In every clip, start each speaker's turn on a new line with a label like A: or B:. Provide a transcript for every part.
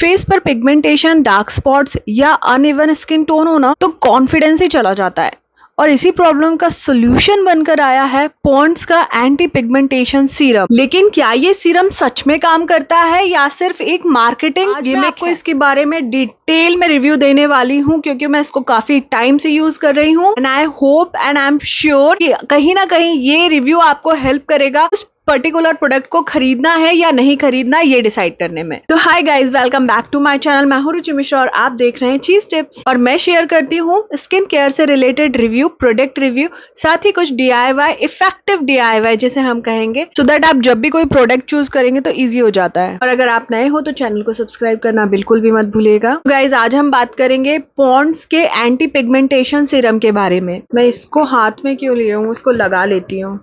A: Face पर pigmentation, dark spots या uneven skin tone होना तो कॉन्फिडेंस ही चला जाता है। और इसी प्रॉब्लम का सोल्यूशन बनकर आया है पॉन्ड्स का एंटी पिगमेंटेशन सीरम। लेकिन क्या ये सीरम सच में काम करता है या सिर्फ एक मार्केटिंग गिमिक है? इसके बारे में डिटेल में रिव्यू देने वाली हूँ क्योंकि मैं इसको काफी टाइम से यूज कर रही हूँ and I hope and I am sure कि कहीं ना कहीं ये रिव्यू आपको हेल्प करेगा पर्टिकुलर प्रोडक्ट को खरीदना है या नहीं खरीदना ये डिसाइड करने में। तो hi guys, welcome back to my channel. मैं हूं रुचि मिश्रा और आप देख रहे हैं चीज टिप्स और मैं शेयर करती हूं स्किन केयर से रिलेटेड रिव्यू, प्रोडक्ट रिव्यू, साथ ही कुछ DIY, इफेक्टिव DIY जिसे हम कहेंगे, सो दैट आप जब भी कोई प्रोडक्ट चूज करेंगे तो ईजी हो जाता है। और अगर आप नए हो तो चैनल को सब्सक्राइब करना बिल्कुल भी मत भूलिएगा। गाइज, आज हम बात करेंगे पॉन्ड्स के एंटी पिगमेंटेशन सीरम के बारे में। मैं इसको हाथ में क्यों लिए हूँ, इसको लगा लेती हूँ।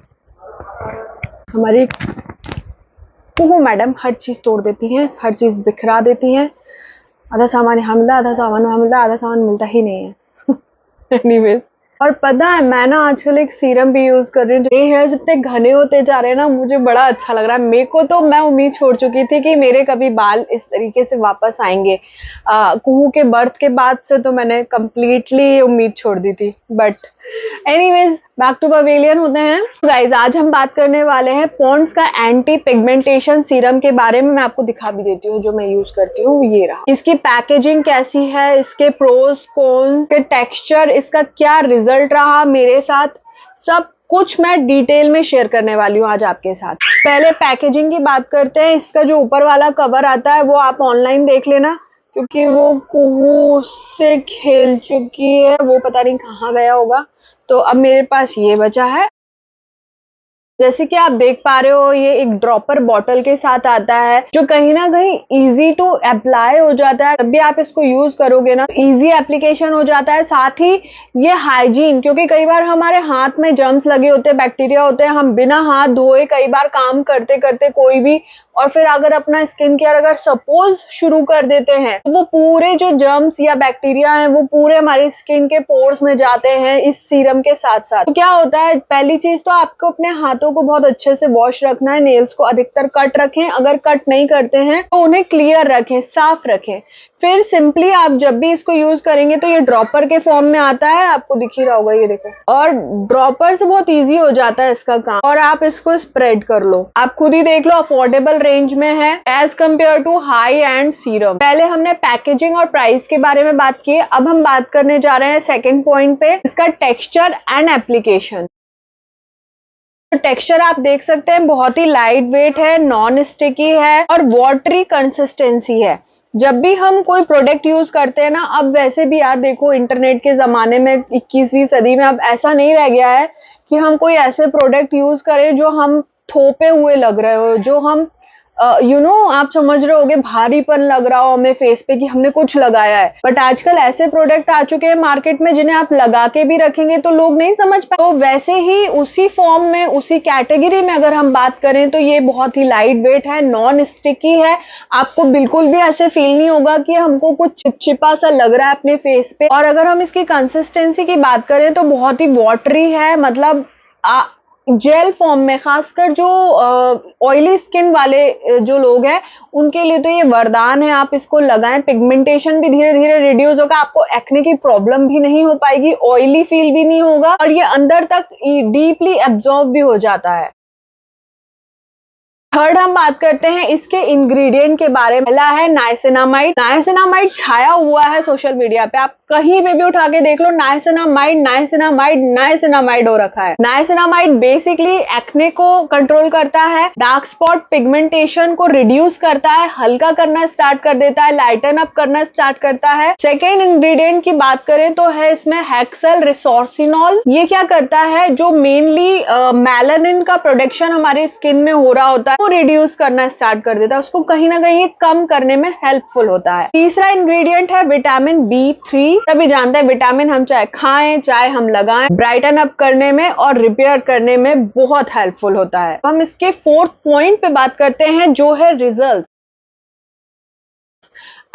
A: हमारी कुहू मैडम हर चीज तोड़ देती हैं, हर चीज बिखरा देती हैं। आधा सामान यहाँ मिलता, आधा सामान वहाँ मिलता, आधा सामान मिलता ही नहीं है। एनीवेज, और पता है मैं ना आजकल एक सीरम भी यूज कर रही हूँ। मेरे हेयर्स इतने घने होते जा रहे हैं ना, मुझे बड़ा अच्छा लग रहा है। मेरे को तो मैं उम्मीद छोड़ चुकी थी कि मेरे कभी बाल इस तरीके से वापस आएंगे। कुहू के बर्थ के बाद से तो मैंने कंप्लीटली उम्मीद छोड़ दी थी। But anyways, back to pavilion होते हैं। गाइज, आज हम बात करने वाले हैं पॉन्ड्स का एंटी पिगमेंटेशन सीरम के बारे में। मैं आपको दिखा भी देती हूँ जो मैं यूज करती हूँ, ये रहा। इसकी पैकेजिंग कैसी है, इसके प्रोस कॉन्स, के टेक्सचर, इसका क्या रिजल्ट रहा मेरे साथ, सब कुछ मैं डिटेल में शेयर करने वाली हूँ आज आपके साथ। पहले पैकेजिंग की बात करते हैं। इसका जो ऊपर वाला कवर आता है वो आप ऑनलाइन देख लेना, क्योंकि वो कुहू से खेल चुकी है, वो पता नहीं कहाँ गया होगा। तो अब मेरे पास ये बचा है। जैसे कि आप देख पा रहे हो, ये एक ड्रॉपर बॉटल के साथ आता है जो कहीं ना कहीं इजी टू अप्लाई हो जाता है। जब भी आप इसको यूज करोगे ना, इजी एप्लीकेशन हो जाता है। साथ ही ये हाइजीन, क्योंकि कई बार हमारे हाथ में जर्म्स लगे होते हैं, बैक्टीरिया होते हैं, हम बिना हाथ धोए कई बार काम करते करते कोई भी, और फिर अगर अपना स्किन केयर अगर सपोज शुरू कर देते हैं तो वो पूरे जो जर्म्स या बैक्टीरिया हैं वो पूरे हमारी स्किन के पोर्स में जाते हैं इस सीरम के साथ साथ। तो क्या होता है, पहली चीज तो आपको अपने हाथों को बहुत अच्छे से वॉश रखना है। नेल्स को अधिकतर कट रखें, अगर कट नहीं करते हैं तो उन्हें क्लियर रखें, साफ रखें। फिर सिंपली आप जब भी इसको यूज करेंगे तो ये ड्रॉपर के फॉर्म में आता है, आपको दिख ही रहा होगा, ये देखो। और ड्रॉपर से बहुत इजी हो जाता है इसका काम, और आप इसको स्प्रेड कर लो। आप खुद ही देख लो, अफोर्डेबल रेंज में है as compare to high end serum. पहले हमने पैकेजिंग और प्राइस के बारे में बात की, अब हम बात करने जा रहे हैं सेकेंड पॉइंट पे, इसका टेक्सचर एंड एप्लीकेशन। टेक्सचर आप देख सकते हैं बहुत ही लाइट वेट है, नॉन स्टिकी है और वाटरी कंसिस्टेंसी है। जब भी हम कोई प्रोडक्ट यूज करते हैं ना, अब वैसे भी यार देखो, इंटरनेट के जमाने में 21वीं सदी में अब ऐसा नहीं रह गया है कि हम कोई ऐसे प्रोडक्ट यूज करें जो हम थोपे हुए लग रहे हो, जो हम आप समझ रहे होगे, भारीपन लग रहा हो हमें फेस पे कि हमने कुछ लगाया है। बट आजकल ऐसे प्रोडक्ट आ चुके हैं मार्केट में जिन्हें आप लगा के भी रखेंगे तो लोग नहीं समझ पाए। तो वैसे ही उसी फॉर्म में, उसी कैटेगरी में अगर हम बात करें तो ये बहुत ही लाइट वेट है, नॉन स्टिकी है। आपको बिल्कुल भी ऐसे फील नहीं होगा कि हमको कुछ चिपचिपा सा लग रहा है अपने फेस पे। और अगर हम इसकी कंसिस्टेंसी की बात करें तो बहुत ही वाटरी है, मतलब जेल फॉर्म में। खासकर जो ऑयली स्किन वाले जो लोग हैं उनके लिए तो ये वरदान है। आप इसको लगाएं, पिगमेंटेशन भी धीरे धीरे रिड्यूस होगा, आपको एक्ने की प्रॉब्लम भी नहीं हो पाएगी, ऑयली फील भी नहीं होगा, और ये अंदर तक डीपली एब्जॉर्ब भी हो जाता है। थर्ड हम बात करते हैं इसके इंग्रेडिएंट के बारे में। पहला है नाइसिनामाइड। नाइसिनामाइड छाया हुआ है सोशल मीडिया पे, आप कहीं पे भी उठा के देख लो, नाइसिनामाइड नाइसिनामाइड नाइसिनामाइड हो रखा है। नाइसिनामाइड बेसिकली एक्ने को कंट्रोल करता है, डार्क स्पॉट पिगमेंटेशन को रिड्यूस करता है, हल्का करना स्टार्ट कर देता है, लाइटन अप करना स्टार्ट करता है। सेकेंड इंग्रेडिएंट की बात करें तो है इसमें हेक्सल रिसोर्सिनॉल। ये क्या करता है, जो मेनली मेलानिन का प्रोडक्शन हमारी स्किन में हो रहा होता है वो रिड्यूस करना स्टार्ट कर देता है, उसको कहीं ना कहीं कम करने में हेल्पफुल होता है। तीसरा इंग्रेडिएंट है विटामिन B3। सभी जानते हैं विटामिन हम चाहे खाएं चाहे हम लगाएं, ब्राइटन अप करने में और रिपेयर करने में बहुत हेल्पफुल होता है। हम इसके फोर्थ पॉइंट पे बात करते हैं जो है रिजल्ट।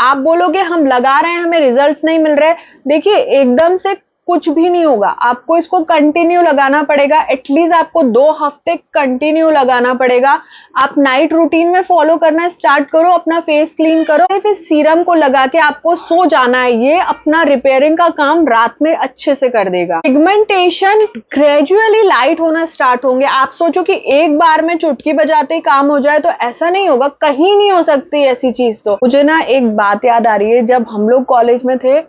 A: आप बोलोगे हम लगा रहे हैं हमें रिजल्ट्स नहीं मिल रहे। देखिए, एकदम से कुछ भी नहीं होगा। आपको इसको कंटिन्यू लगाना पड़ेगा, एटलीस्ट आपको 2 हफ्ते कंटिन्यू लगाना पड़ेगा। आप नाइट रूटीन में फॉलो करना स्टार्ट करो, अपना फेस क्लीन करो, फिर इस सीरम को लगा के आपको सो जाना है। ये अपना रिपेयरिंग का काम रात में अच्छे से कर देगा। पिगमेंटेशन ग्रेजुअली लाइट होना स्टार्ट होंगे। आप सोचो कि एक बार में चुटकी बजाते ही काम हो जाए, तो ऐसा नहीं होगा, कहीं नहीं हो सकती ऐसी चीज। तो मुझे ना एक बात याद आ रही है, जब हम लोग कॉलेज में थे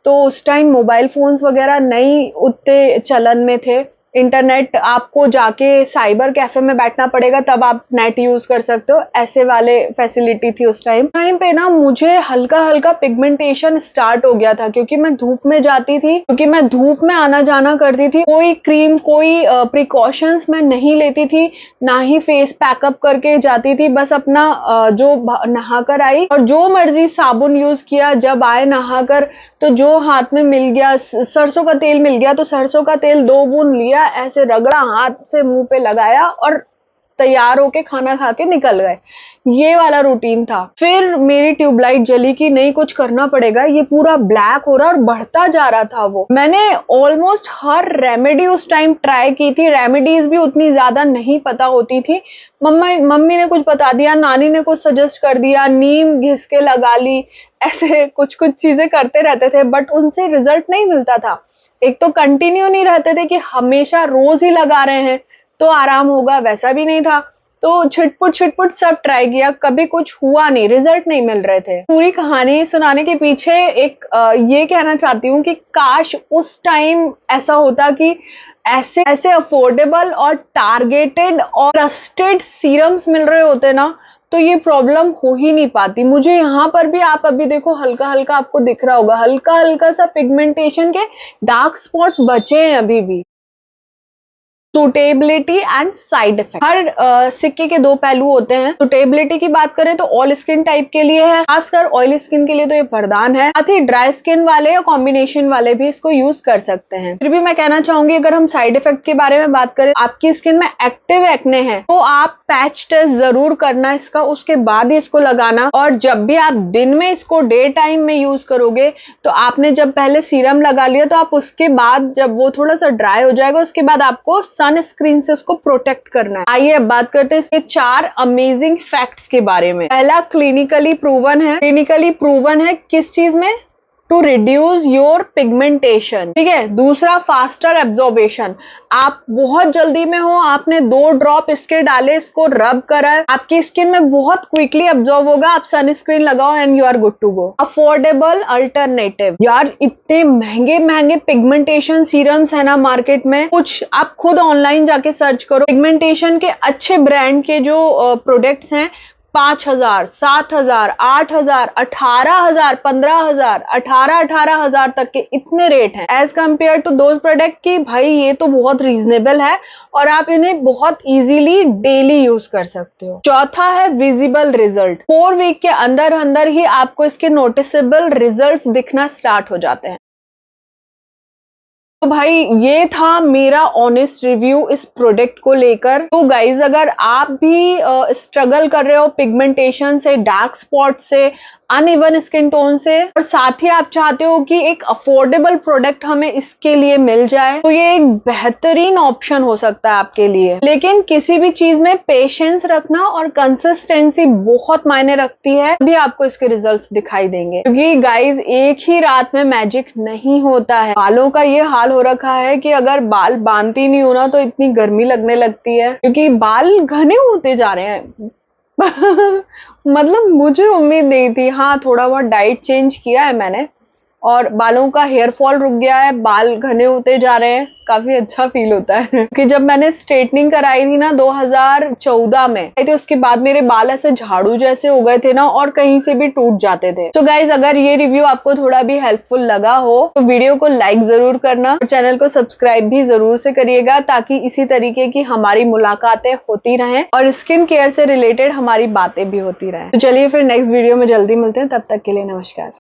A: तो उस टाइम मोबाइल फोन्स वगैरह नहीं उतने चलन में थे। इंटरनेट आपको जाके साइबर कैफे में बैठना पड़ेगा तब आप नेट यूज कर सकते हो, ऐसे वाले फैसिलिटी थी उस टाइम पे ना। मुझे हल्का हल्का पिगमेंटेशन स्टार्ट हो गया था, क्योंकि मैं धूप में जाती थी, क्योंकि मैं धूप में आना जाना करती थी। कोई क्रीम, कोई प्रिकॉशंस मैं नहीं लेती थी, ना ही फेस पैकअप करके जाती थी। बस अपना जो नहाकर आई और जो मर्जी साबुन यूज किया, जब आए नहाकर तो जो हाथ में मिल गया, सरसों का तेल मिल गया तो सरसों का तेल 2 बूंद लिया, ऐसे रगड़ा, हाथ से मुंह पे लगाया और तैयार होके खाना खा के निकल गए। ये वाला रूटीन था। फिर मेरी ट्यूबलाइट जली कि नहीं, कुछ करना पड़ेगा, ये पूरा ब्लैक हो रहा और बढ़ता जा रहा था वो। मैंने ऑलमोस्ट हर रेमेडी उस टाइम ट्राई की थी। रेमेडीज भी उतनी ज्यादा नहीं पता होती थी। मम्मी ने कुछ बता दिया, नानी ने कुछ सजेस्ट कर दिया, नीम घिस के लगा ली, ऐसे कुछ कुछ चीजें करते रहते थे, बट उनसे रिजल्ट नहीं मिलता था। एक तो कंटिन्यू नहीं रहते थे कि हमेशा रोज ही लगा रहे हैं तो आराम होगा, वैसा भी नहीं था। तो छिटपुट सब ट्राई किया, कभी कुछ हुआ नहीं, रिजल्ट नहीं मिल रहे थे। पूरी कहानी सुनाने के पीछे एक ये कहना चाहती हूँ कि काश उस टाइम ऐसा होता कि ऐसे ऐसे अफोर्डेबल और टारगेटेड और ट्रस्टेड सीरम्स मिल रहे होते ना, तो ये प्रॉब्लम हो ही नहीं पाती। मुझे यहाँ पर भी, आप अभी देखो, हल्का हल्का आपको दिख रहा होगा, हल्का हल्का सा पिगमेंटेशन के डार्क स्पॉट्स बचे हैं अभी भी। Suitability and side effect. हर सिक्के के 2 पहलू होते हैं। सूटेबिलिटी की बात करें तो ऑल स्किन टाइप के लिए है, खासकर ऑयली स्किन के लिए तो ये वरदान है। साथ ही ड्राई स्किन वाले या कॉम्बिनेशन वाले भी इसको यूज कर सकते हैं। फिर भी मैं कहना चाहूंगी, अगर हम साइड इफेक्ट के बारे में बात करें, आपकी स्किन में एक्टिव एक्ने है तो आप पैच टेस्ट जरूर करना इसका, उसके बाद ही इसको लगाना। और जब भी आप दिन में इसको डे टाइम में यूज करोगे, तो आपने जब पहले सीरम लगा लिया, तो आप उसके बाद जब वो थोड़ा सा ड्राई हो जाएगा, उसके बाद आपको सनस्क्रीन से उसको प्रोटेक्ट करना है। आइए अब बात करते हैं इसके 4 अमेजिंग फैक्ट्स के बारे में। पहला, क्लिनिकली प्रूवन है। क्लिनिकली प्रूवन है किस चीज में? टू रिड्यूस योर पिगमेंटेशन, ठीक है। दूसरा, फास्टर एब्जॉर्बेशन। आप बहुत जल्दी में हो, आपने 2 ड्रॉप इसके डाले, इसको रब करा, आपकी स्किन में बहुत क्विकली एब्जॉर्ब होगा, आप सनस्क्रीन लगाओ and you are good to go. Affordable alternative. यार इतने महंगे महंगे पिगमेंटेशन सीरम्स है ना मार्केट में, कुछ आप खुद ऑनलाइन जाके सर्च करो। पिगमेंटेशन के अच्छे ब्रांड के जो प्रोडक्ट्स हैं, 5,000, 7,000, 8,000, 18,000, 15,000, 18,000 तक के इतने रेट हैं as compare to those product की भाई ये तो बहुत रीजनेबल है और आप इन्हें बहुत इजीली डेली यूज कर सकते हो। चौथा है विजिबल रिजल्ट। 4 वीक के अंदर अंदर ही आपको इसके नोटिसेबल रिजल्ट्स दिखना स्टार्ट हो जाते हैं। तो भाई ये था मेरा ऑनेस्ट रिव्यू इस प्रोडक्ट को लेकर। तो गाइज, अगर आप भी स्ट्रगल कर रहे हो पिगमेंटेशन से, डार्क स्पॉट से, अनइवन स्किन टोन से, और साथ ही आप चाहते हो कि एक अफोर्डेबल प्रोडक्ट हमें इसके लिए मिल जाए, तो ये एक बेहतरीन ऑप्शन हो सकता है आपके लिए। लेकिन किसी भी चीज में पेशेंस रखना और कंसिस्टेंसी बहुत मायने रखती है, तभी आपको इसके रिजल्ट्स दिखाई देंगे। क्योंकि गाइज एक ही रात में मैजिक नहीं होता है। बालों का ये हाल हो रखा है कि अगर बाल बांधती नहीं हो ना तो इतनी गर्मी लगने लगती है, क्योंकि बाल घने होते जा रहे हैं। मतलब मुझे उम्मीद नहीं थी। हाँ, थोड़ा बहुत डाइट चेंज किया है मैंने और बालों का हेयर फॉल रुक गया है, बाल घने होते जा रहे हैं, काफी अच्छा फील होता है। क्योंकि जब मैंने स्ट्रेटनिंग कराई थी ना 2014 में, तो उसके बाद मेरे बाल ऐसे झाड़ू जैसे हो गए थे ना और कहीं से भी टूट जाते थे। तो गाइज, अगर ये रिव्यू आपको थोड़ा भी हेल्पफुल लगा हो तो वीडियो को लाइक जरूर करना और चैनल को सब्सक्राइब भी जरूर से करिएगा, ताकि इसी तरीके की हमारी मुलाकातें होती रहें और स्किन केयर से रिलेटेड हमारी बातें भी होती रहें। तो चलिए फिर नेक्स्ट वीडियो में जल्दी मिलते हैं, तब तक के लिए नमस्कार।